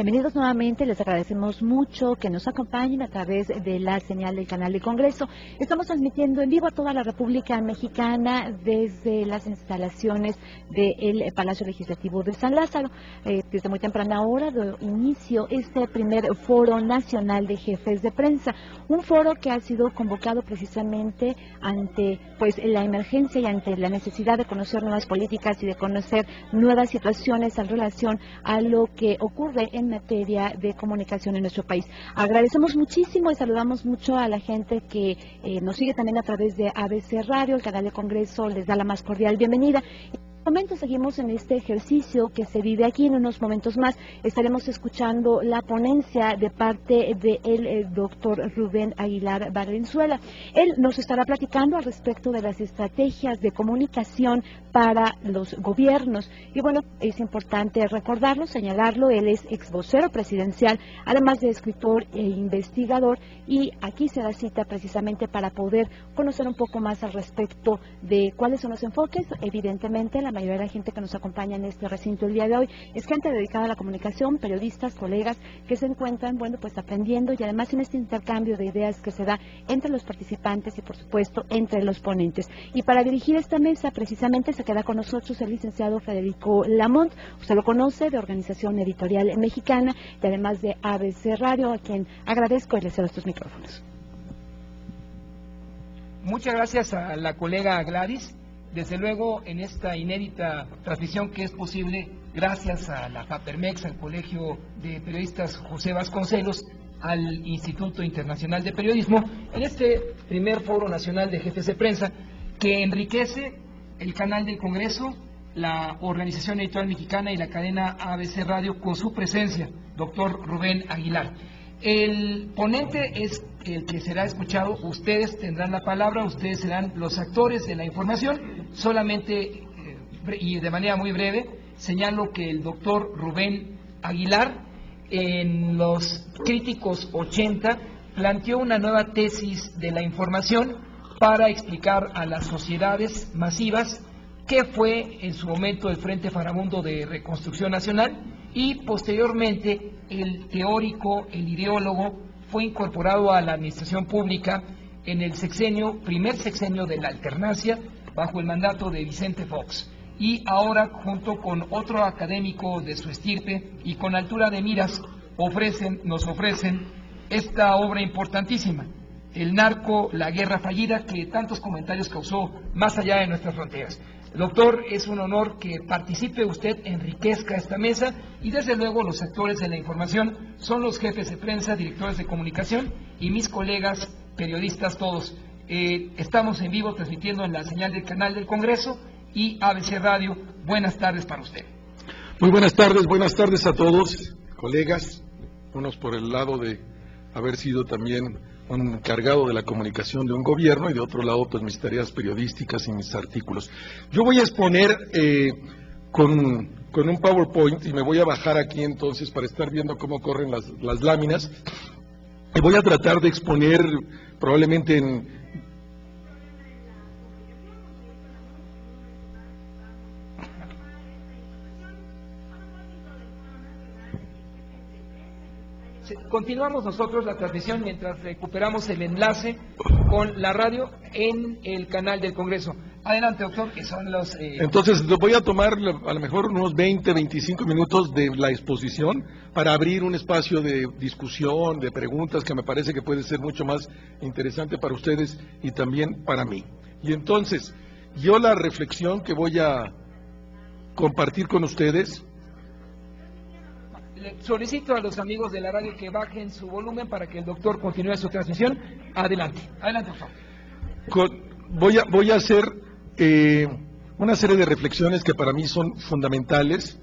Bienvenidos nuevamente, les agradecemos mucho que nos acompañen a través de la señal del canal del Congreso. Estamos transmitiendo en vivo a toda la República Mexicana desde las instalaciones del Palacio Legislativo de San Lázaro. Desde muy temprana hora de inicio este primer Foro Nacional de Jefes de Prensa, un foro que ha sido convocado precisamente ante la emergencia y ante la necesidad de conocer nuevas políticas y de conocer nuevas situaciones en relación a lo que ocurre en materia de comunicación en nuestro país. Agradecemos muchísimo y saludamos mucho a la gente que nos sigue también a través de ABC Radio, el canal del Congreso, les da la más cordial bienvenida. Momento seguimos en este ejercicio que se vive aquí. En unos momentos más estaremos escuchando la ponencia de parte del doctor Rubén Aguilar Valenzuela. Él nos estará platicando al respecto de las estrategias de comunicación para los gobiernos. Y bueno, es importante recordarlo, señalarlo, él es ex vocero presidencial, además de escritor e investigador, y aquí se da cita precisamente para poder conocer un poco más al respecto de cuáles son los enfoques. Evidentemente, la mayoría de la gente que nos acompaña en este recinto el día de hoy es gente dedicada a la comunicación, periodistas, colegas que se encuentran, aprendiendo, y además en este intercambio de ideas que se da entre los participantes y, por supuesto, entre los ponentes. Y para dirigir esta mesa, precisamente, se queda con nosotros el licenciado Federico Lamont. Usted lo conoce, de Organización Editorial Mexicana, y además de ABC Radio, a quien agradezco y le cedo estos micrófonos. Muchas gracias a la colega Gladys. Desde luego, en esta inédita transmisión que es posible gracias a la FAPERMEX, al Colegio de Periodistas José Vasconcelos, al Instituto Internacional de Periodismo, en este primer Foro Nacional de Jefes de Prensa, que enriquece el canal del Congreso, la Organización Editorial Mexicana y la cadena ABC Radio con su presencia, doctor Rubén Aguilar. El ponente es el que será escuchado, ustedes tendrán la palabra, ustedes serán los actores de la información. Solamente y de manera muy breve señalo que el doctor Rubén Aguilar en los críticos 80 planteó una nueva tesis de la información para explicar a las sociedades masivas qué fue en su momento el Frente Farabundo de Reconstrucción Nacional, y posteriormente el teórico, el ideólogo, fue incorporado a la administración pública en el primer sexenio de la alternancia, bajo el mandato de Vicente Fox, y ahora junto con otro académico de su estirpe y con altura de miras nos ofrecen esta obra importantísima, El narco, la guerra fallida, que tantos comentarios causó más allá de nuestras fronteras. Doctor, es un honor que participe usted, enriquezca esta mesa, y desde luego los actores de la información son los jefes de prensa, directores de comunicación y mis colegas periodistas todos. Estamos en vivo transmitiendo en la señal del canal del Congreso y ABC Radio. Buenas tardes para usted. Muy buenas tardes a todos, colegas, unos por el lado de haber sido también un encargado de la comunicación de un gobierno, y de otro lado pues mis tareas periodísticas y mis artículos. Yo voy a exponer con un PowerPoint, y me voy a bajar aquí entonces para estar viendo cómo corren las láminas, y voy a tratar de exponer probablemente en... Continuamos nosotros la transmisión mientras recuperamos el enlace con la radio en el canal del Congreso. Adelante, doctor, que son los... Entonces, voy a tomar a lo mejor unos 20, 25 minutos de la exposición para abrir un espacio de discusión, de preguntas, que me parece que puede ser mucho más interesante para ustedes y también para mí. Y entonces, yo la reflexión que voy a compartir con ustedes... Le solicito a los amigos de la radio que bajen su volumen para que el doctor continúe su transmisión. Adelante, doctor. Voy a hacer una serie de reflexiones que para mí son fundamentales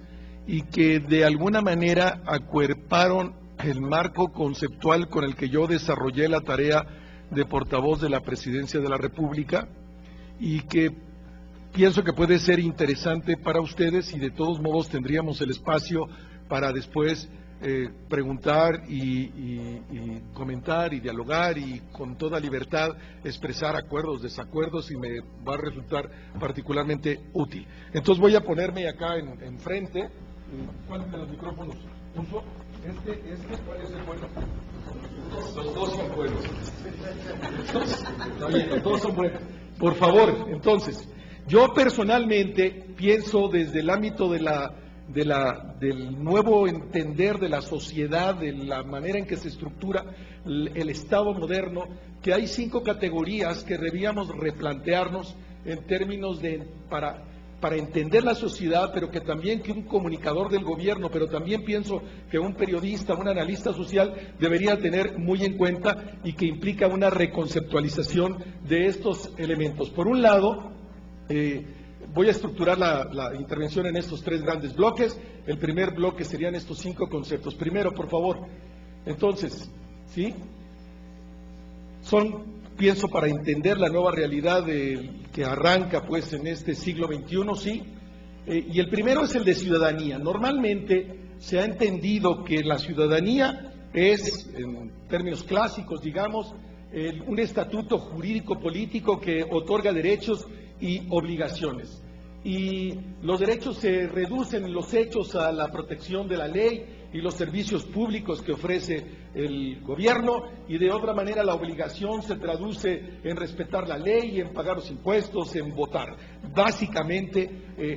y que de alguna manera acuerparon el marco conceptual con el que yo desarrollé la tarea de portavoz de la Presidencia de la República, y que pienso que puede ser interesante para ustedes, y de todos modos tendríamos el espacio para después preguntar y comentar y dialogar, y con toda libertad expresar acuerdos, desacuerdos, y me va a resultar particularmente útil. Entonces voy a ponerme acá enfrente. ¿Cuál de los micrófonos uso? ¿Cuál es el bueno? Los dos son buenos. Los dos son buenos. Por favor, entonces, yo personalmente pienso desde el ámbito del nuevo entender de la sociedad, de la manera en que se estructura el Estado moderno, que hay 5 categorías que debíamos replantearnos en términos de para entender la sociedad, pero que también que un comunicador del gobierno, pero también pienso que un periodista, un analista social debería tener muy en cuenta y que implica una reconceptualización de estos elementos. Por un lado, voy a estructurar la intervención en estos 3 grandes bloques. El primer bloque serían estos 5 conceptos. Primero, por favor, entonces, ¿sí? Pienso para entender la nueva realidad que arranca pues en este siglo XXI, ¿sí? Y el primero es el de ciudadanía. Normalmente se ha entendido que la ciudadanía es, en términos clásicos, digamos, un estatuto jurídico-político que otorga derechos y obligaciones. Y los derechos se reducen en los hechos a la protección de la ley y los servicios públicos que ofrece el gobierno, y de otra manera la obligación se traduce en respetar la ley, en pagar los impuestos, en votar. Básicamente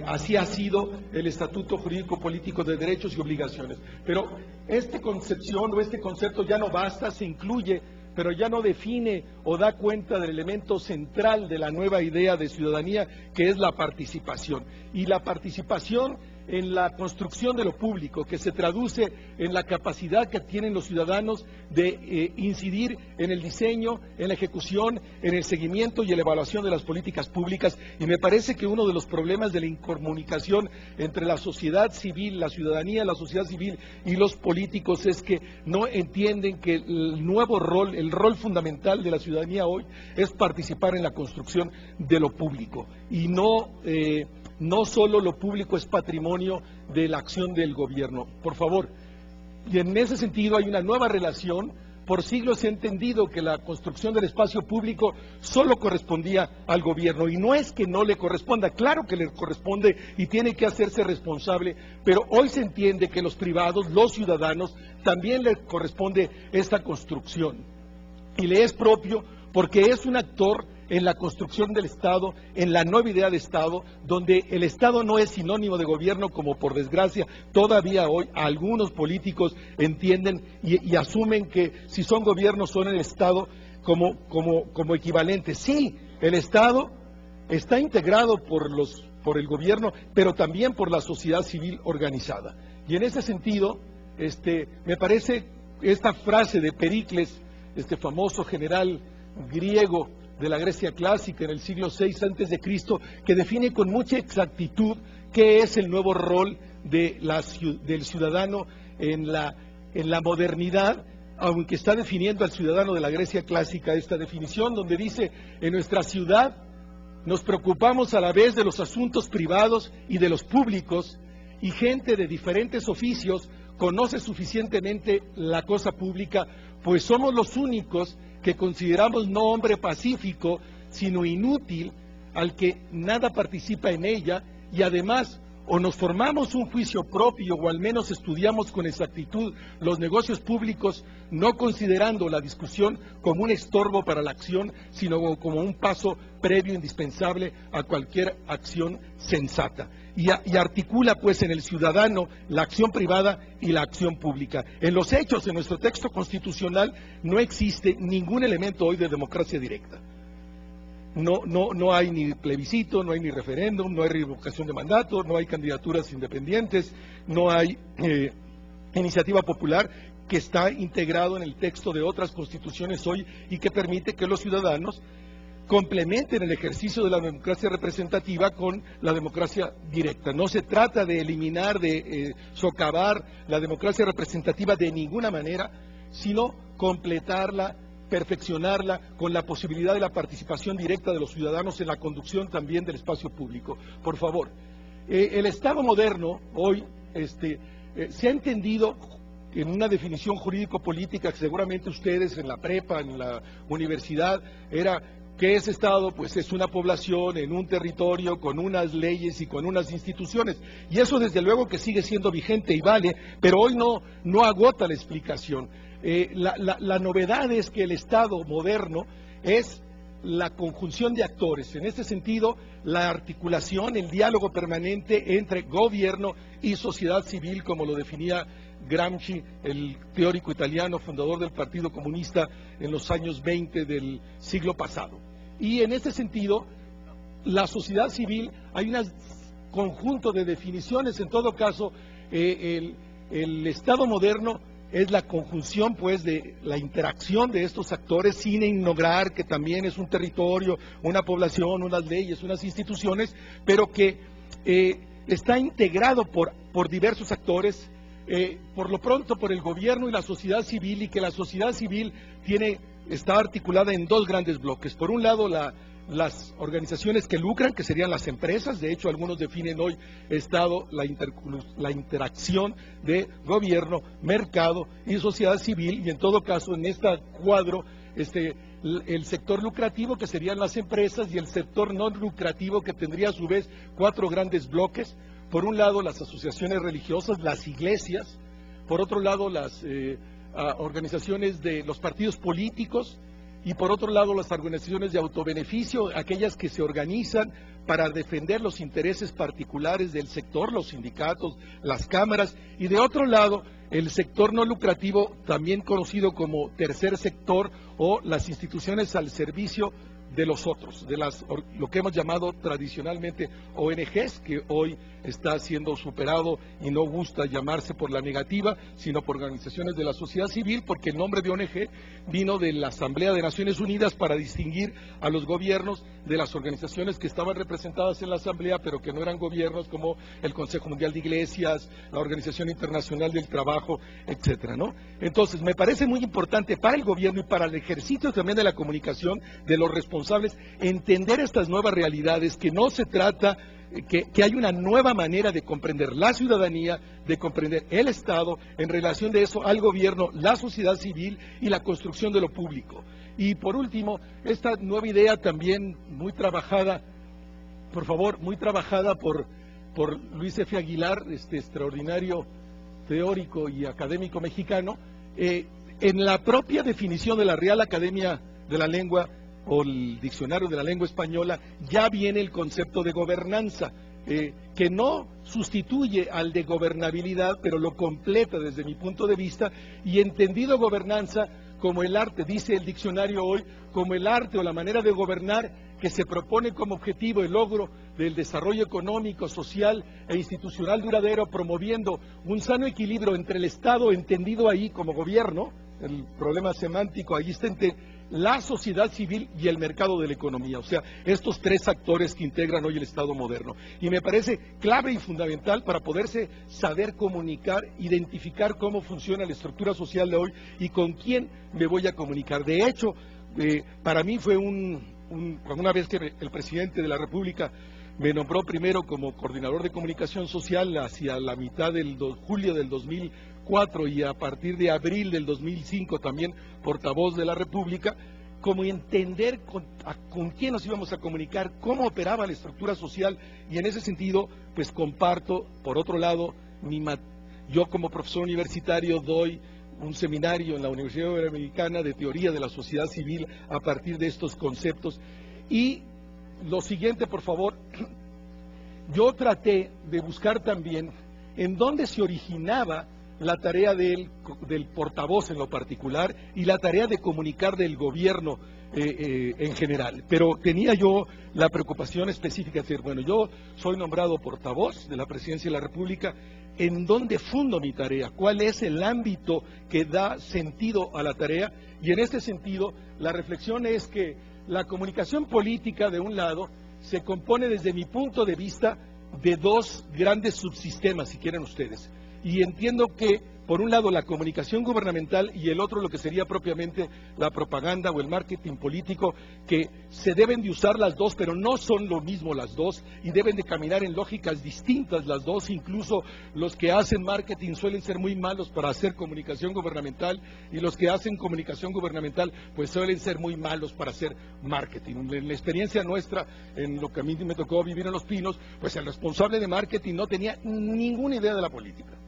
así ha sido el Estatuto Jurídico Político de Derechos y Obligaciones. Pero esta concepción o este concepto ya no basta, se incluye, pero ya no define o da cuenta del elemento central de la nueva idea de ciudadanía, que es la participación. Y la participación en la construcción de lo público, que se traduce en la capacidad que tienen los ciudadanos de incidir en el diseño, en la ejecución, en el seguimiento y en la evaluación de las políticas públicas. Y me parece que uno de los problemas de la incomunicación entre la sociedad civil, la ciudadanía, la sociedad civil y los políticos es que no entienden que el nuevo rol, el rol fundamental de la ciudadanía hoy es participar en la construcción de lo público y no solo lo público es patrimonio de la acción del gobierno, por favor. Y en ese sentido hay una nueva relación. Por siglos se ha entendido que la construcción del espacio público solo correspondía al gobierno, y no es que no le corresponda, claro que le corresponde y tiene que hacerse responsable, pero hoy se entiende que los privados, los ciudadanos, también les corresponde esta construcción, y le es propio porque es un actor en la construcción del Estado, en la nueva idea de Estado, donde el Estado no es sinónimo de gobierno, como por desgracia todavía hoy algunos políticos entienden y asumen que si son gobiernos son el Estado como equivalente. Sí, el Estado está integrado por el gobierno, pero también por la sociedad civil organizada. Y en ese sentido, me parece esta frase de Pericles, este famoso general griego de la Grecia clásica en el siglo VI a.C., que define con mucha exactitud qué es el nuevo rol del ciudadano en la modernidad, aunque está definiendo al ciudadano de la Grecia clásica esta definición, donde dice: en nuestra ciudad nos preocupamos a la vez de los asuntos privados y de los públicos, y gente de diferentes oficios conoce suficientemente la cosa pública, pues somos los únicos que consideramos no hombre pacífico, sino inútil, al que nada participa en ella, y además o nos formamos un juicio propio o al menos estudiamos con exactitud los negocios públicos, no considerando la discusión como un estorbo para la acción, sino como un paso previo indispensable a cualquier acción sensata. Y articula pues en el ciudadano la acción privada y la acción pública. En los hechos, en nuestro texto constitucional, no existe ningún elemento hoy de democracia directa. No hay ni plebiscito, no hay ni referéndum, no hay revocación de mandato, no hay candidaturas independientes, no hay iniciativa popular, que está integrado en el texto de otras constituciones hoy y que permite que los ciudadanos complementen el ejercicio de la democracia representativa con la democracia directa. No se trata de eliminar, de socavar la democracia representativa de ninguna manera, sino completarla, perfeccionarla con la posibilidad de la participación directa de los ciudadanos en la conducción también del espacio público. Por favor, el Estado moderno hoy se ha entendido en una definición jurídico-política que seguramente ustedes en la prepa, en la universidad, era que ese Estado pues es una población en un territorio con unas leyes y con unas instituciones, y eso desde luego que sigue siendo vigente y vale, pero hoy no agota la explicación. La novedad es que el Estado moderno es la conjunción de actores, en este sentido la articulación, el diálogo permanente entre gobierno y sociedad civil, como lo definía Gramsci, el teórico italiano fundador del Partido Comunista en los años 20 del siglo pasado. Y en este sentido, la sociedad civil, hay un conjunto de definiciones, en todo caso, el Estado moderno es la conjunción pues de la interacción de estos actores sin ignorar que también es un territorio, una población, unas leyes, unas instituciones, pero que está integrado por diversos actores, por lo pronto por el gobierno y la sociedad civil, y que la sociedad civil está articulada en dos grandes bloques. Por un lado, las organizaciones que lucran, que serían las empresas. De hecho, algunos definen hoy Estado la interacción de gobierno, mercado y sociedad civil, y en todo caso, en este cuadro, el sector lucrativo, que serían las empresas, y el sector no lucrativo, que tendría a su vez cuatro grandes bloques. Por un lado, las asociaciones religiosas, las iglesias; por otro lado, las organizaciones de los partidos políticos; y por otro lado, las organizaciones de autobeneficio, aquellas que se organizan para defender los intereses particulares del sector, los sindicatos, las cámaras; y de otro lado, el sector no lucrativo, también conocido como tercer sector, o las instituciones al servicio de los otros, de lo que hemos llamado tradicionalmente ONGs, que hoy está siendo superado y no gusta llamarse por la negativa, sino por organizaciones de la sociedad civil, porque el nombre de ONG vino de la Asamblea de Naciones Unidas para distinguir a los gobiernos de las organizaciones que estaban representadas en la Asamblea, pero que no eran gobiernos, como el Consejo Mundial de Iglesias, la Organización Internacional del Trabajo, etcétera, ¿no? Entonces, me parece muy importante para el gobierno y para el ejercicio también de la comunicación de los responsables entender estas nuevas realidades, que no se trata, que hay una nueva manera de comprender la ciudadanía, de comprender el Estado, en relación de eso al gobierno, la sociedad civil y la construcción de lo público. Y por último, esta nueva idea también muy trabajada, por favor, muy trabajada por Luis F. Aguilar, este extraordinario teórico y académico mexicano, en la propia definición de la Real Academia de la Lengua o el Diccionario de la Lengua Española, ya viene el concepto de gobernanza, que no sustituye al de gobernabilidad, pero lo completa desde mi punto de vista, y entendido gobernanza como el arte, dice el diccionario hoy, como el arte o la manera de gobernar que se propone como objetivo el logro del desarrollo económico, social e institucional duradero, promoviendo un sano equilibrio entre el Estado, entendido ahí como gobierno, el problema semántico ahí está, la sociedad civil y el mercado de la economía, o sea, estos tres actores que integran hoy el Estado moderno. Y me parece clave y fundamental para poderse saber comunicar, identificar cómo funciona la estructura social de hoy y con quién me voy a comunicar. De hecho, para mí fue una vez que el presidente de la República me nombró primero como coordinador de comunicación social hacia la mitad del julio del 2004 y a partir de abril del 2005 también portavoz de la República, como entender con quién nos íbamos a comunicar, cómo operaba la estructura social, y en ese sentido pues comparto, por otro lado, yo como profesor universitario doy un seminario en la Universidad Iberoamericana de Teoría de la Sociedad Civil a partir de estos conceptos. Y lo siguiente, por favor, yo traté de buscar también en dónde se originaba la tarea del portavoz en lo particular y la tarea de comunicar del gobierno en general. Pero tenía yo la preocupación específica de decir, bueno, yo soy nombrado portavoz de la Presidencia de la República, ¿en dónde fundo mi tarea? ¿Cuál es el ámbito que da sentido a la tarea? Y en este sentido, la reflexión es que la comunicación política, de un lado, se compone desde mi punto de vista de dos grandes subsistemas, si quieren ustedes. Y entiendo que por un lado la comunicación gubernamental y el otro lo que sería propiamente la propaganda o el marketing político, que se deben de usar las dos, pero no son lo mismo las dos y deben de caminar en lógicas distintas las dos. Incluso los que hacen marketing suelen ser muy malos para hacer comunicación gubernamental y los que hacen comunicación gubernamental pues suelen ser muy malos para hacer marketing. En la experiencia nuestra, en lo que a mí me tocó vivir en Los Pinos, pues el responsable de marketing no tenía ninguna idea de la política.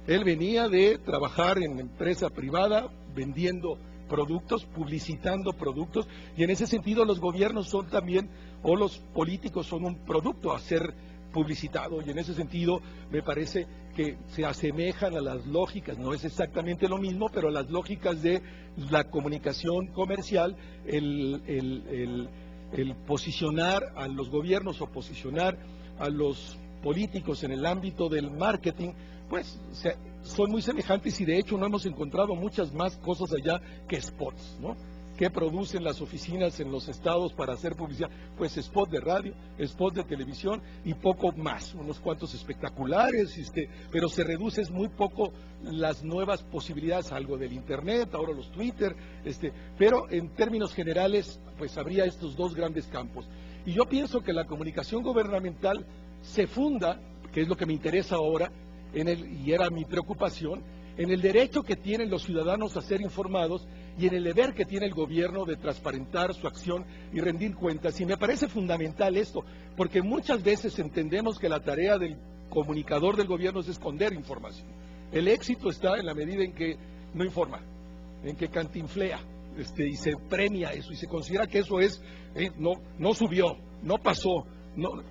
Él venía de trabajar en empresa privada, vendiendo productos, publicitando productos, y en ese sentido los gobiernos son también, o los políticos son un producto a ser publicitado, y en ese sentido me parece que se asemejan a las lógicas, no es exactamente lo mismo, pero a las lógicas de la comunicación comercial, el posicionar a los gobiernos o posicionar a los políticos en el ámbito del marketing, pues son muy semejantes, y de hecho no hemos encontrado muchas más cosas allá que spots, ¿no? ¿Qué producen las oficinas en los estados para hacer publicidad? Pues spot de radio, spot de televisión y poco más, unos cuantos espectaculares, pero se reduce muy poco las nuevas posibilidades, algo del internet, ahora los Twitter, pero en términos generales pues habría estos dos grandes campos. Y yo pienso que la comunicación gubernamental se funda, que es lo que me interesa ahora, y era mi preocupación, en el derecho que tienen los ciudadanos a ser informados y en el deber que tiene el gobierno de transparentar su acción y rendir cuentas. Y me parece fundamental esto, porque muchas veces entendemos que la tarea del comunicador del gobierno es esconder información. El éxito está en la medida en que no informa, en que cantinflea, y se premia eso, y se considera que eso es, no subió, no pasó. No.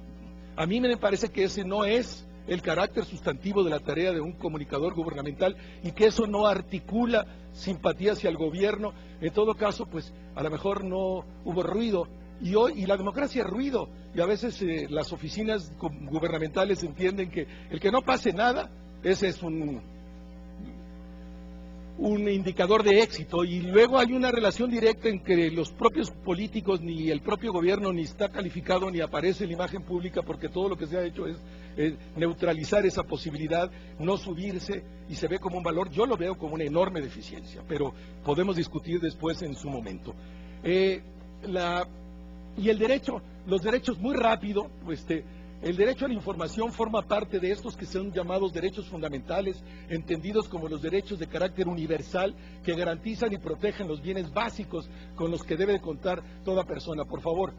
A mí me parece que ese no es el carácter sustantivo de la tarea de un comunicador gubernamental, y que eso no articula simpatía hacia el gobierno. En todo caso, pues a lo mejor no hubo ruido, y la democracia es ruido, y a veces las oficinas gubernamentales entienden que el que no pase nada, ese es un indicador de éxito, y luego hay una relación directa en que los propios políticos ni el propio gobierno ni está calificado ni aparece en la imagen pública, porque todo lo que se ha hecho es neutralizar esa posibilidad, no subirse, y se ve como un valor. Yo lo veo como una enorme deficiencia, pero podemos discutir después en su momento. Y el derecho, los derechos muy rápido, el derecho a la información forma parte de estos que son llamados derechos fundamentales, entendidos como los derechos de carácter universal que garantizan y protegen los bienes básicos con los que debe contar toda persona. Por favor,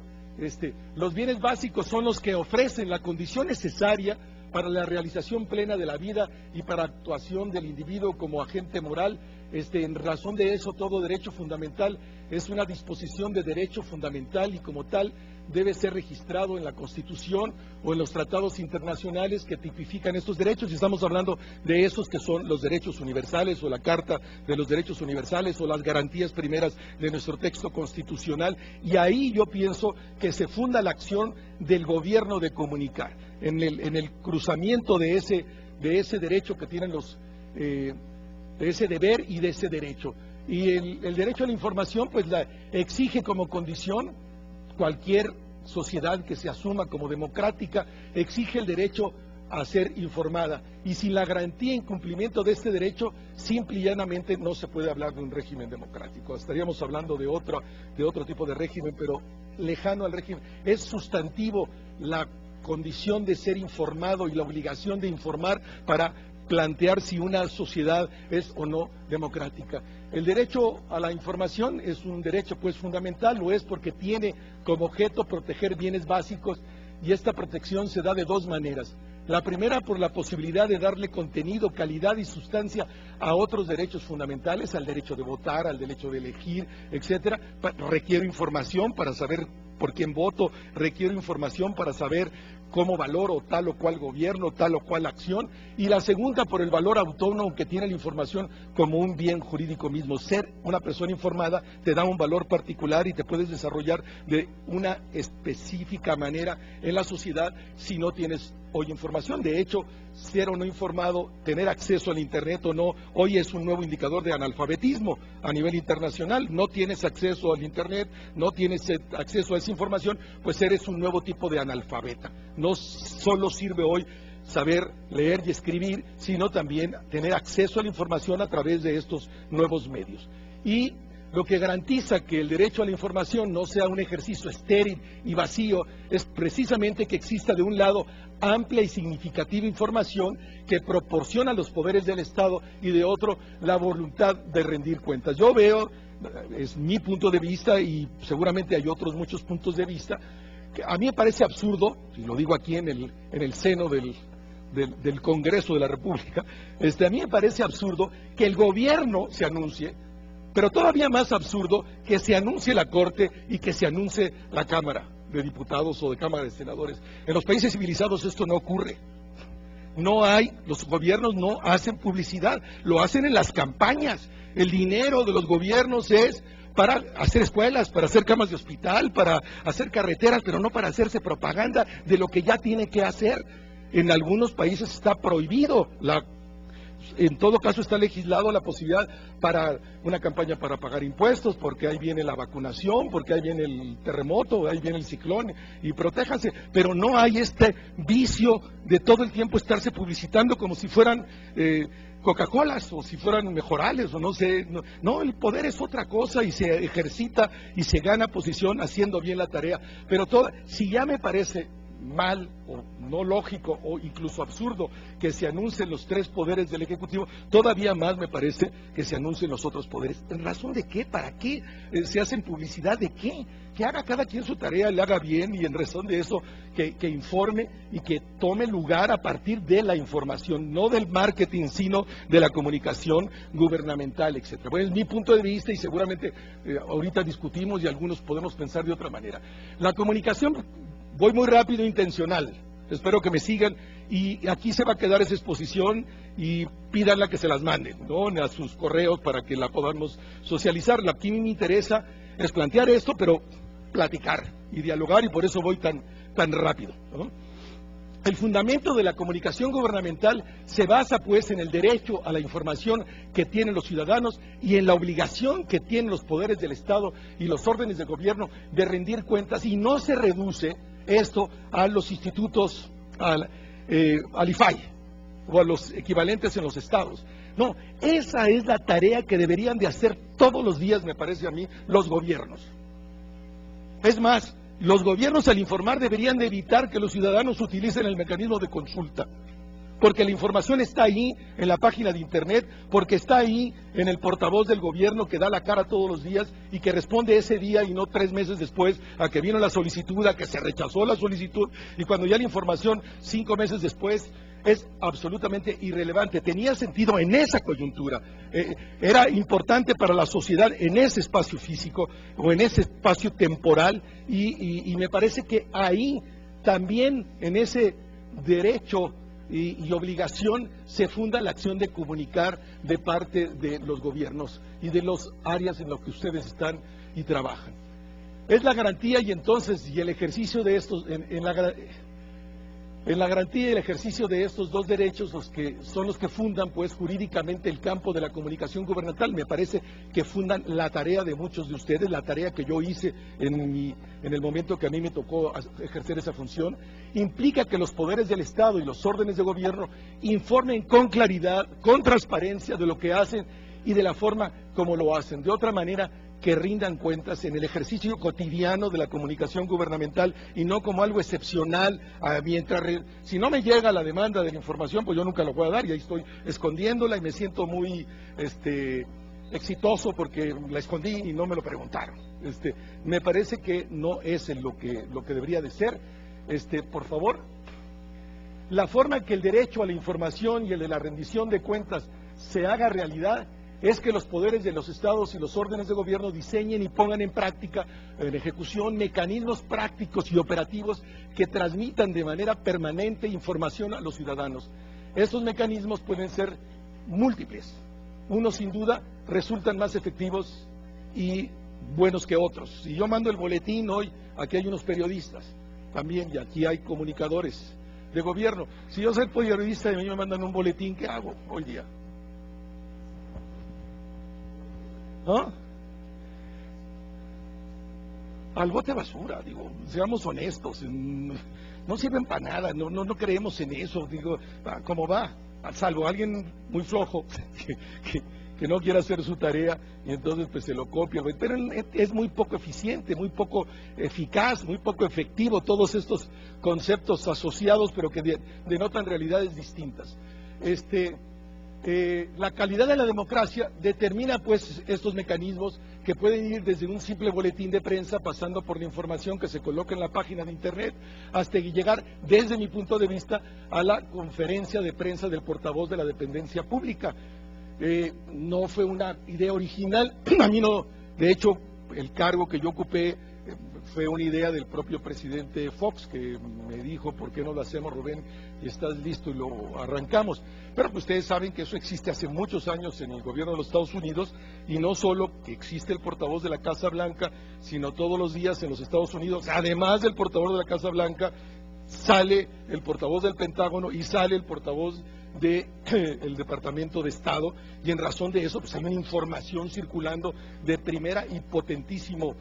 los bienes básicos son los que ofrecen la condición necesaria para la realización plena de la vida y para la actuación del individuo como agente moral. En razón de eso, todo derecho fundamental es una disposición de derecho fundamental, y como tal debe ser registrado en la Constitución o en los tratados internacionales que tipifican estos derechos, y estamos hablando de esos que son los derechos universales, o la Carta de los Derechos Universales, o las garantías primeras de nuestro texto constitucional. Y ahí yo pienso que se funda la acción del gobierno de comunicar, en el cruzamiento de ese derecho que tienen de ese deber y de ese derecho. Y el derecho a la información pues la exige como condición. Cualquier sociedad que se asuma como democrática exige el derecho a ser informada, y sin la garantía y cumplimiento de este derecho, simple y llanamente no se puede hablar de un régimen democrático. Estaríamos hablando de otro tipo de régimen, pero lejano al régimen. Es sustantivo la condición de ser informado y la obligación de informar para plantear si una sociedad es o no democrática. El derecho a la información es un derecho pues fundamental, lo es porque tiene como objeto proteger bienes básicos, y esta protección se da de dos maneras. La primera, por la posibilidad de darle contenido, calidad y sustancia a otros derechos fundamentales, al derecho de votar, al derecho de elegir, etcétera. Requiero información para saber por quién voto, requiero información para saber cómo valoro tal o cual gobierno, tal o cual acción. Y la segunda, por el valor autónomo que tiene la información como un bien jurídico mismo. Ser una persona informada te da un valor particular y te puedes desarrollar de una específica manera en la sociedad si no tienes hoy información. De hecho, ser o no informado, tener acceso al Internet o no, hoy es un nuevo indicador de analfabetismo a nivel internacional. No tienes acceso al Internet, no tienes acceso a esa información, pues eres un nuevo tipo de analfabeta. No solo sirve hoy saber leer y escribir, sino también tener acceso a la información a través de estos nuevos medios. Y lo que garantiza que el derecho a la información no sea un ejercicio estéril y vacío es precisamente que exista de un lado amplia y significativa información que proporciona a los poderes del Estado y de otro la voluntad de rendir cuentas. Yo veo, es mi punto de vista y seguramente hay otros muchos puntos de vista, que a mí me parece absurdo, y lo digo aquí en el seno del Congreso de la República, a mí me parece absurdo que el gobierno se anuncie, pero todavía más absurdo que se anuncie la Corte y que se anuncie la Cámara de Diputados o de Cámara de Senadores. En los países civilizados esto no ocurre. Los gobiernos no hacen publicidad, lo hacen en las campañas. El dinero de los gobiernos es para hacer escuelas, para hacer camas de hospital, para hacer carreteras, pero no para hacerse propaganda de lo que ya tiene que hacer. En algunos países está prohibido en todo caso está legislado la posibilidad para una campaña para pagar impuestos, porque ahí viene la vacunación, porque ahí viene el terremoto, ahí viene el ciclón, y protéjanse, pero no hay este vicio de todo el tiempo estarse publicitando como si fueran Coca-Colas o si fueran Mejorales o no sé, no, el poder es otra cosa y se ejercita y se gana posición haciendo bien la tarea, pero si ya me parece mal o no lógico o incluso absurdo que se anuncien los tres poderes del Ejecutivo, todavía más me parece que se anuncien los otros poderes. ¿En razón de qué? ¿Para qué? ¿Se hacen publicidad de qué? Que haga cada quien su tarea, le haga bien y en razón de eso que informe y que tome lugar a partir de la información, no del marketing, sino de la comunicación gubernamental, etcétera. Bueno, es mi punto de vista y seguramente ahorita discutimos y algunos podemos pensar de otra manera. La comunicación, voy muy rápido e intencional, espero que me sigan, y aquí se va a quedar esa exposición y pídanla que se las manden, ¿no?, a sus correos para que la podamos socializar. Aquí me interesa es plantear esto, pero platicar y dialogar, y por eso voy tan rápido, ¿no? El fundamento de la comunicación gubernamental se basa pues en el derecho a la información que tienen los ciudadanos y en la obligación que tienen los poderes del Estado y los órdenes de gobierno de rendir cuentas, y no se reduce esto a los institutos, al IFAI o a los equivalentes en los estados. No, esa es la tarea que deberían de hacer todos los días, me parece a mí, los gobiernos. Es más, los gobiernos al informar deberían de evitar que los ciudadanos utilicen el mecanismo de consulta, porque la información está ahí en la página de internet, porque está ahí en el portavoz del gobierno que da la cara todos los días y que responde ese día y no 3 meses después a que vino la solicitud, a que se rechazó la solicitud, y cuando ya la información 5 meses después es absolutamente irrelevante. Tenía sentido en esa coyuntura, era importante para la sociedad en ese espacio físico o en ese espacio temporal, y me parece que ahí también en ese derecho y obligación se funda la acción de comunicar de parte de los gobiernos y de las áreas en las que ustedes están y trabajan. Es la garantía y entonces y el ejercicio de estos en la garantía y el ejercicio de estos dos derechos son los que fundan pues jurídicamente el campo de la comunicación gubernamental. Me parece que fundan la tarea de muchos de ustedes, la tarea que yo hice en el momento que a mí me tocó ejercer esa función. Implica que los poderes del Estado y los órdenes de gobierno informen con claridad, con transparencia de lo que hacen y de la forma como lo hacen. De otra manera, que rindan cuentas en el ejercicio cotidiano de la comunicación gubernamental y no como algo excepcional, si no me llega la demanda de la información, pues yo nunca lo voy a dar y ahí estoy escondiéndola y me siento muy exitoso porque la escondí y no me lo preguntaron. Me parece que no es lo que debería de ser. Por favor, la forma en que el derecho a la información y el de la rendición de cuentas se haga realidad es que los poderes de los estados y los órdenes de gobierno diseñen y pongan en práctica, en ejecución, mecanismos prácticos y operativos que transmitan de manera permanente información a los ciudadanos. Estos mecanismos pueden ser múltiples. Unos sin duda resultan más efectivos y buenos que otros. Si yo mando el boletín hoy, aquí hay unos periodistas también y aquí hay comunicadores de gobierno. Si yo soy periodista y a mí me mandan un boletín, ¿qué hago hoy día? ¿No? al bote de basura, digo, seamos honestos, no sirven para nada, no creemos en eso, digo, ¿cómo va? Salvo alguien muy flojo que no quiera hacer su tarea y entonces pues se lo copia, pero es muy poco eficiente, muy poco eficaz, muy poco efectivo todos estos conceptos asociados pero que denotan realidades distintas. La calidad de la democracia determina pues estos mecanismos que pueden ir desde un simple boletín de prensa, pasando por la información que se coloca en la página de internet, hasta llegar, desde mi punto de vista, a la conferencia de prensa del portavoz de la dependencia pública. No fue una idea original, a mí no, de hecho, el cargo que yo ocupé fue una idea del propio presidente Fox, que me dijo, ¿por qué no lo hacemos, Rubén? Y estás listo y lo arrancamos. Pero pues ustedes saben que eso existe hace muchos años en el gobierno de los Estados Unidos, y no solo que existe el portavoz de la Casa Blanca, sino todos los días en los Estados Unidos, además del portavoz de la Casa Blanca, sale el portavoz del Pentágono y sale el portavoz del Departamento de Estado, y en razón de eso pues hay una información circulando de primera y potentísimo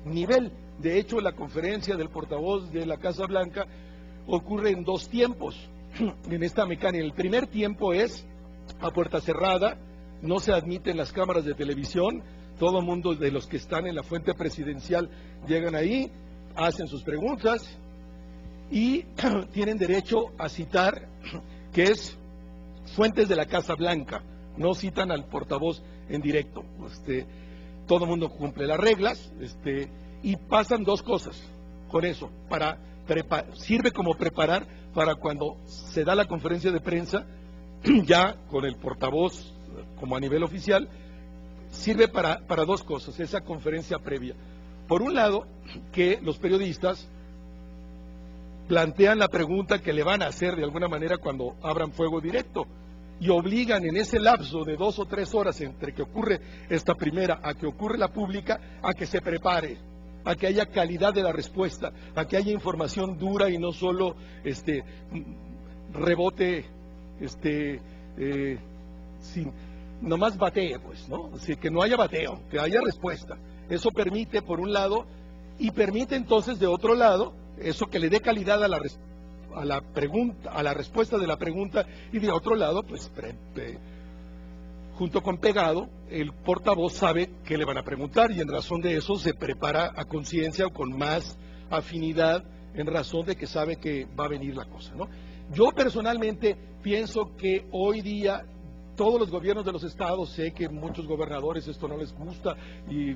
nivel. De hecho, la conferencia del portavoz de la Casa Blanca ocurre en dos tiempos en esta mecánica. El primer tiempo es a puerta cerrada, no se admiten las cámaras de televisión, todo el mundo de los que están en la fuente presidencial llegan ahí, hacen sus preguntas y tienen derecho a citar, que es fuentes de la Casa Blanca, no citan al portavoz en directo. Todo el mundo cumple las reglas, y pasan dos cosas con eso, sirve como preparar para cuando se da la conferencia de prensa, ya con el portavoz como a nivel oficial, sirve para dos cosas, esa conferencia previa. Por un lado, que los periodistas plantean la pregunta que le van a hacer de alguna manera cuando abran fuego directo, y obligan en ese lapso de 2 o 3 horas entre que ocurre esta primera a que ocurre la pública, a que se prepare, a que haya calidad de la respuesta, a que haya información dura y no solo rebote, nomás batee, pues, ¿no? Así que no haya bateo, que haya respuesta. Eso permite, por un lado, y permite entonces, de otro lado, eso que le dé calidad a la pregunta, a la respuesta de la pregunta, y de otro lado, pues, junto con pegado, el portavoz sabe qué le van a preguntar, y en razón de eso se prepara a conciencia o con más afinidad, en razón de que sabe que va a venir la cosa, ¿no? Yo personalmente pienso que hoy día todos los gobiernos de los estados, sé que muchos gobernadores esto no les gusta, y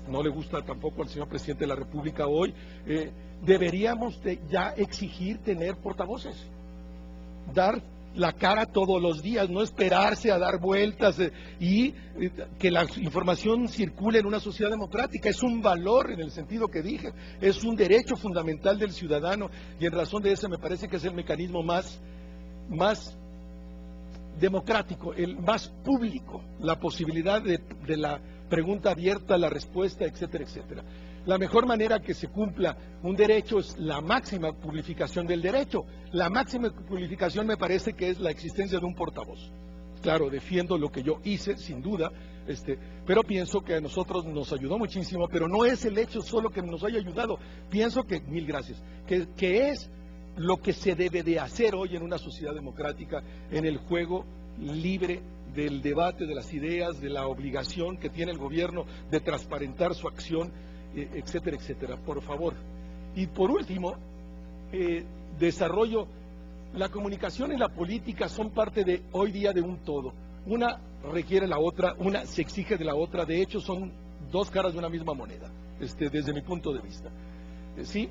no le gusta tampoco al señor presidente de la República hoy, deberíamos ya exigir tener portavoces, dar la cara todos los días, no esperarse a dar vueltas y que la información circule en una sociedad democrática. Es un valor en el sentido que dije, es un derecho fundamental del ciudadano, y en razón de eso me parece que es el mecanismo más democrático, el más público, la posibilidad de la pregunta abierta, la respuesta, etcétera, etcétera. La mejor manera que se cumpla un derecho es la máxima publicación del derecho. La máxima publicación me parece que es la existencia de un portavoz. Claro, defiendo lo que yo hice, sin duda, pero pienso que a nosotros nos ayudó muchísimo, pero no es el hecho solo que nos haya ayudado. Pienso que, mil gracias, que es lo que se debe de hacer hoy en una sociedad democrática, en el juego libre del debate, de las ideas, de la obligación que tiene el gobierno de transparentar su acción, etcétera, etcétera, por favor. Y por último, desarrollo, la comunicación y la política son parte de hoy día de un todo. Una requiere la otra, una se exige de la otra, de hecho son dos caras de una misma moneda, desde mi punto de vista. ¿Sí?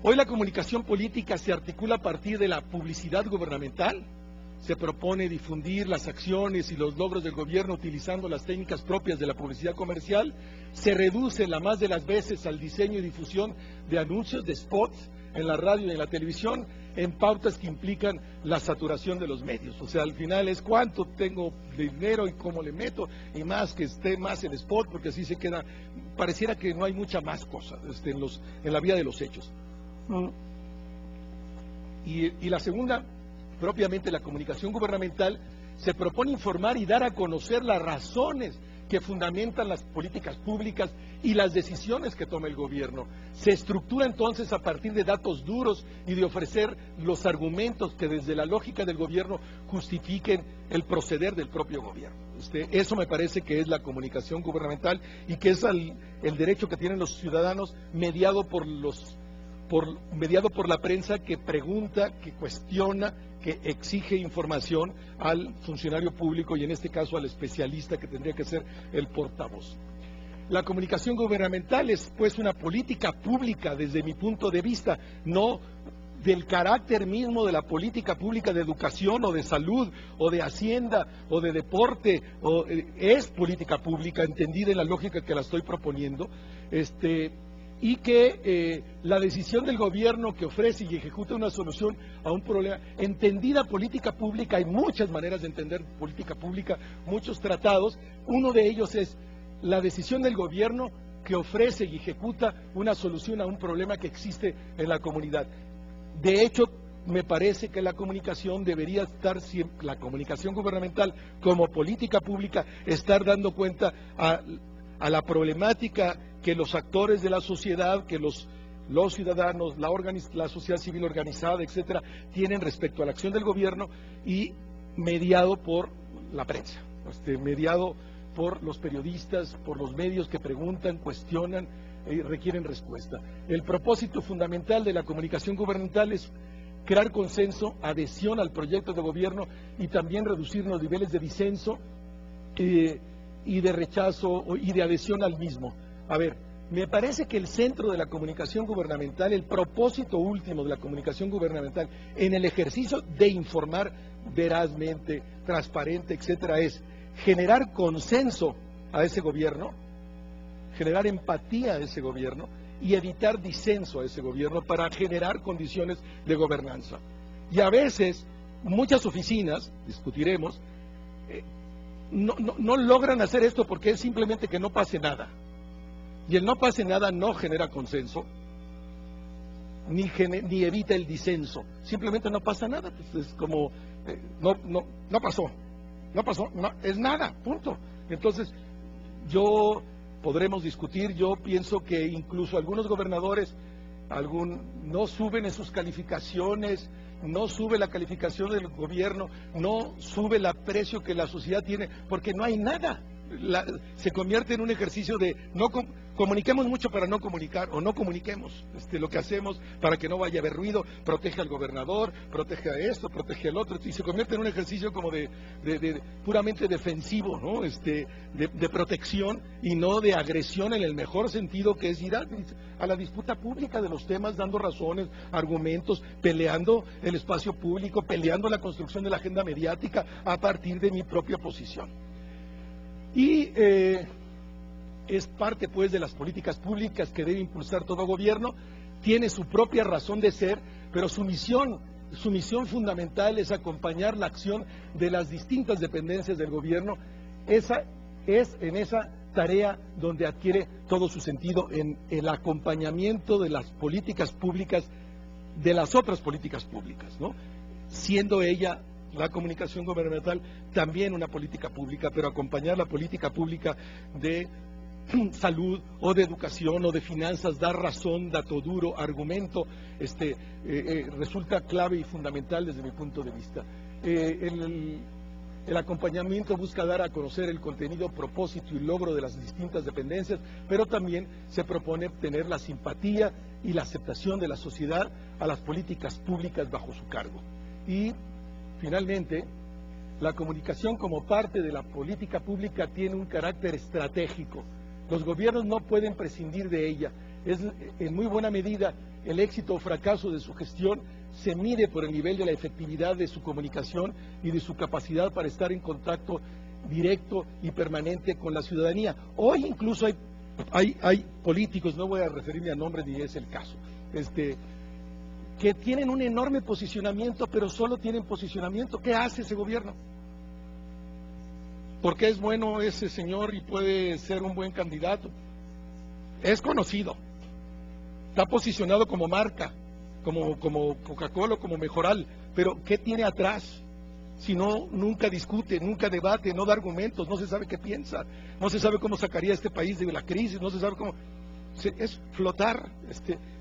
Hoy la comunicación política se articula a partir de la publicidad gubernamental. Se propone difundir las acciones y los logros del gobierno utilizando las técnicas propias de la publicidad comercial. Se reduce la más de las veces al diseño y difusión de anuncios, de spots en la radio y en la televisión, en pautas que implican la saturación de los medios. O sea, al final es cuánto tengo de dinero y cómo le meto, y más que esté más el spot, porque así se queda, pareciera que no hay mucha más cosa en la vía de los hechos. Y la segunda, propiamente la comunicación gubernamental, se propone informar y dar a conocer las razones que fundamentan las políticas públicas y las decisiones que toma el gobierno. Se estructura entonces a partir de datos duros y de ofrecer los argumentos que desde la lógica del gobierno justifiquen el proceder del propio gobierno. Eso me parece que es la comunicación gubernamental y que es el derecho que tienen los ciudadanos mediado por la prensa que pregunta, que cuestiona, que exige información al funcionario público y en este caso al especialista que tendría que ser el portavoz. La comunicación gubernamental es pues una política pública desde mi punto de vista, no del carácter mismo de la política pública de educación o de salud o de hacienda o de deporte, es política pública entendida en la lógica que la estoy proponiendo, y que la decisión del gobierno que ofrece y ejecuta una solución a un problema, entendida política pública, hay muchas maneras de entender política pública, muchos tratados, uno de ellos es la decisión del gobierno que ofrece y ejecuta una solución a un problema que existe en la comunidad. De hecho, me parece que la comunicación debería estar siempre, la comunicación gubernamental como política pública, estar dando cuenta a la problemática que los actores de la sociedad, que los ciudadanos, la sociedad civil organizada, etcétera, tienen respecto a la acción del gobierno y mediado por la prensa, mediado por los periodistas, por los medios que preguntan, cuestionan y requieren respuesta. El propósito fundamental de la comunicación gubernamental es crear consenso, adhesión al proyecto de gobierno y también reducir los niveles de disenso y de rechazo y de adhesión al mismo. A ver, me parece que el centro de la comunicación gubernamental, el propósito último de la comunicación gubernamental en el ejercicio de informar verazmente, transparente, etcétera, es generar consenso a ese gobierno, generar empatía a ese gobierno y evitar disenso a ese gobierno para generar condiciones de gobernanza. Y a veces, muchas oficinas, discutiremos, no logran hacer esto porque es simplemente que no pase nada. Y el no pase nada no genera consenso, ni evita el disenso. Simplemente no pasa nada. Pues es como, no pasó, es nada, punto. Entonces, podremos discutir, yo pienso que incluso algunos gobernadores no suben en sus calificaciones, no sube la calificación del gobierno, no sube el aprecio que la sociedad tiene, porque no hay nada. Se convierte en un ejercicio de comuniquemos mucho para no comunicar, o no comuniquemos lo que hacemos para que no vaya a haber ruido, protege al gobernador, protege a esto, protege al otro, y se convierte en un ejercicio como de puramente defensivo, ¿no? De protección y no de agresión en el mejor sentido, que es ir a la disputa pública de los temas, dando razones, argumentos, peleando el espacio público, peleando la construcción de la agenda mediática a partir de mi propia posición. Y es parte pues de las políticas públicas que debe impulsar todo gobierno, tiene su propia razón de ser, pero su misión fundamental es acompañar la acción de las distintas dependencias del gobierno. Esa es en esa tarea donde adquiere todo su sentido, en el acompañamiento de las políticas públicas, de las otras políticas públicas, ¿no? Siendo ella la comunicación gubernamental también una política pública, pero acompañar la política pública de salud o de educación o de finanzas, dar razón, dato duro, argumento, resulta clave y fundamental desde mi punto de vista. El acompañamiento busca dar a conocer el contenido, propósito y logro de las distintas dependencias, pero también se propone obtener la simpatía y la aceptación de la sociedad a las políticas públicas bajo su cargo. Y finalmente, la comunicación como parte de la política pública tiene un carácter estratégico. Los gobiernos no pueden prescindir de ella. En muy buena medida, el éxito o fracaso de su gestión se mide por el nivel de la efectividad de su comunicación y de su capacidad para estar en contacto directo y permanente con la ciudadanía. Hoy incluso hay políticos, no voy a referirme a nombres ni es el caso, que tienen un enorme posicionamiento, pero solo tienen posicionamiento. ¿Qué hace ese gobierno? Porque es bueno ese señor y puede ser un buen candidato. Es conocido, está posicionado como marca, como Coca-Cola, como Mejoral, pero ¿qué tiene atrás? si no, nunca discute, nunca debate, no da argumentos, no se sabe qué piensa, no se sabe cómo sacaría a este país de la crisis, no se sabe cómo... Es flotar,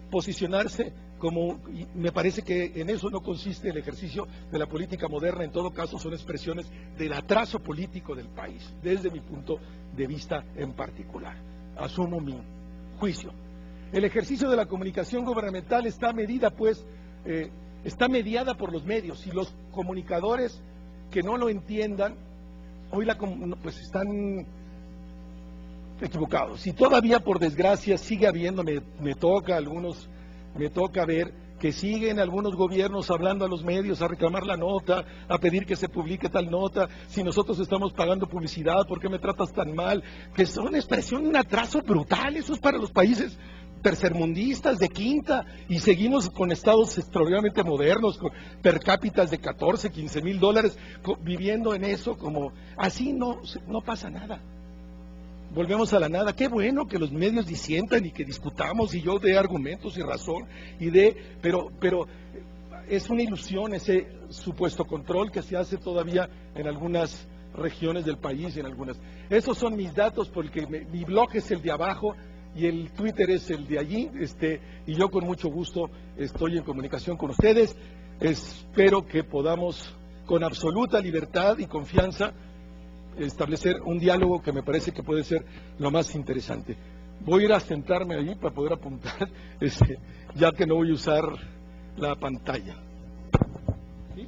posicionarse como... y me parece que en eso no consiste el ejercicio de la política moderna, en todo caso son expresiones del atraso político del país, desde mi punto de vista en particular. Asumo mi juicio. El ejercicio de la comunicación gubernamental está medida, pues, está mediada por los medios, y los comunicadores que no lo entiendan, hoy pues están equivocados. Y todavía, por desgracia, sigue habiendo, me toca ver que siguen algunos gobiernos hablando a los medios, a reclamar la nota, a pedir que se publique tal nota, si nosotros estamos pagando publicidad, ¿por qué me tratas tan mal? Que es una expresión de un atraso brutal, eso es para los países tercermundistas de quinta, y seguimos con estados extraordinariamente modernos, con per cápitas de 14, 15 mil dólares, viviendo en eso como, así no pasa nada. Volvemos a la nada. Qué bueno que los medios disientan y que discutamos y yo dé argumentos y razón, pero es una ilusión ese supuesto control que se hace todavía en algunas regiones del país y en algunas. Esos son mis datos, porque mi blog es el de abajo y el Twitter es el de allí, y yo con mucho gusto estoy en comunicación con ustedes. Espero que podamos con absoluta libertad y confianza establecer un diálogo que me parece que puede ser lo más interesante. Voy a ir a sentarme allí para poder apuntar, ya que no voy a usar la pantalla. ¿Sí?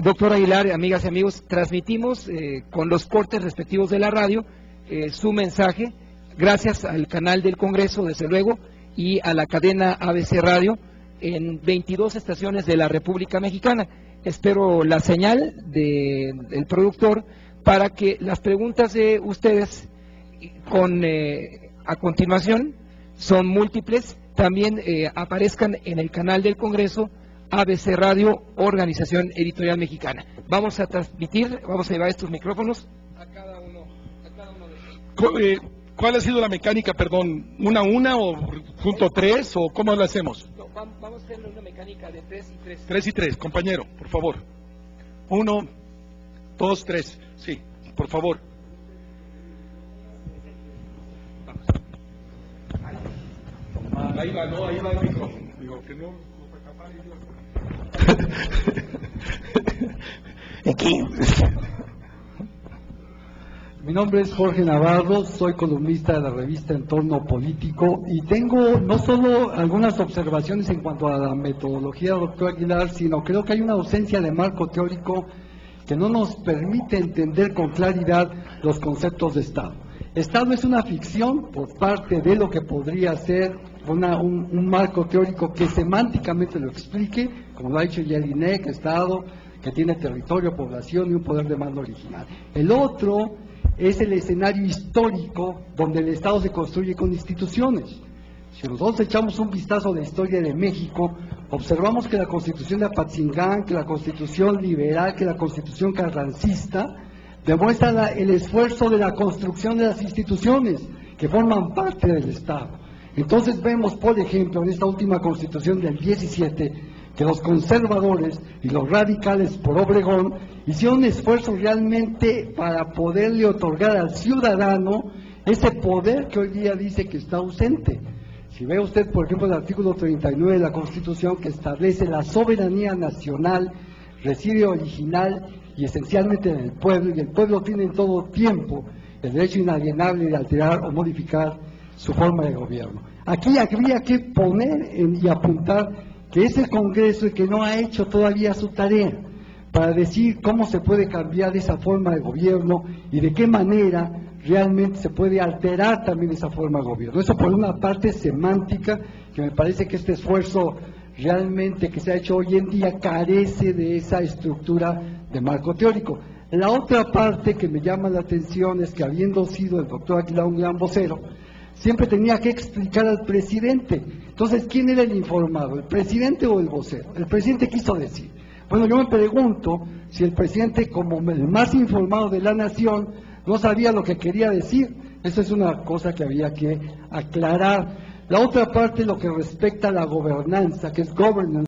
Doctor Aguilar, amigas y amigos, transmitimos con los cortes respectivos de la radio su mensaje, gracias al canal del Congreso, desde luego, y a la cadena ABC Radio, en 22 estaciones de la República Mexicana. Espero la señal del productor para que las preguntas de ustedes a continuación son múltiples, también aparezcan en el canal del Congreso, ABC Radio, Organización Editorial Mexicana. Vamos a transmitir, vamos a llevar estos micrófonos a cada uno de ellos. ¿Cuál ha sido la mecánica, perdón? ¿Una a una o junto tres o cómo lo hacemos? No, vamos a hacer una mecánica de 3 y 3. 3 y 3, compañero, por favor. 1, 2, 3, sí, por favor. Ahí va, no, ahí va el micrófono. Digo, que no... Aquí. Mi nombre es Jorge Navarro, soy columnista de la revista Entorno Político y tengo no solo algunas observaciones en cuanto a la metodología, doctor Aguilar, sino creo que hay una ausencia de marco teórico que no nos permite entender con claridad los conceptos de Estado. Estado es una ficción por parte de lo que podría ser un marco teórico que semánticamente lo explique, como lo ha dicho ya el INEC, Estado que tiene territorio, población y un poder de mando original. El otro es el escenario histórico donde el Estado se construye con instituciones. Si nosotros echamos un vistazo a la historia de México, observamos que la Constitución de Apatzingán, que la Constitución liberal, que la Constitución carrancista, demuestra el esfuerzo de la construcción de las instituciones que forman parte del Estado. Entonces vemos, por ejemplo, en esta última Constitución del 17, que los conservadores y los radicales por Obregón hicieron un esfuerzo realmente para poderle otorgar al ciudadano ese poder que hoy día dice que está ausente. Si ve usted, por ejemplo, el artículo 39 de la Constitución, que establece la soberanía nacional, reside original y esencialmente en el pueblo, y el pueblo tiene en todo tiempo el derecho inalienable de alterar o modificar su forma de gobierno. Aquí habría que poner y apuntar que es el Congreso el que no ha hecho todavía su tarea para decir cómo se puede cambiar esa forma de gobierno y de qué manera realmente se puede alterar también esa forma de gobierno. Eso por una parte semántica, que me parece que este esfuerzo realmente que se ha hecho hoy en día carece de esa estructura de marco teórico. La otra parte que me llama la atención es que, habiendo sido el doctor Aguilar un gran vocero, siempre tenía que explicar al presidente. Entonces, ¿quién era el informado? ¿El presidente o el vocero? El presidente quiso decir. Bueno, yo me pregunto si el presidente, como el más informado de la nación, no sabía lo que quería decir. Eso es una cosa que había que aclarar. La otra parte, lo que respecta a la gobernanza, que es governance.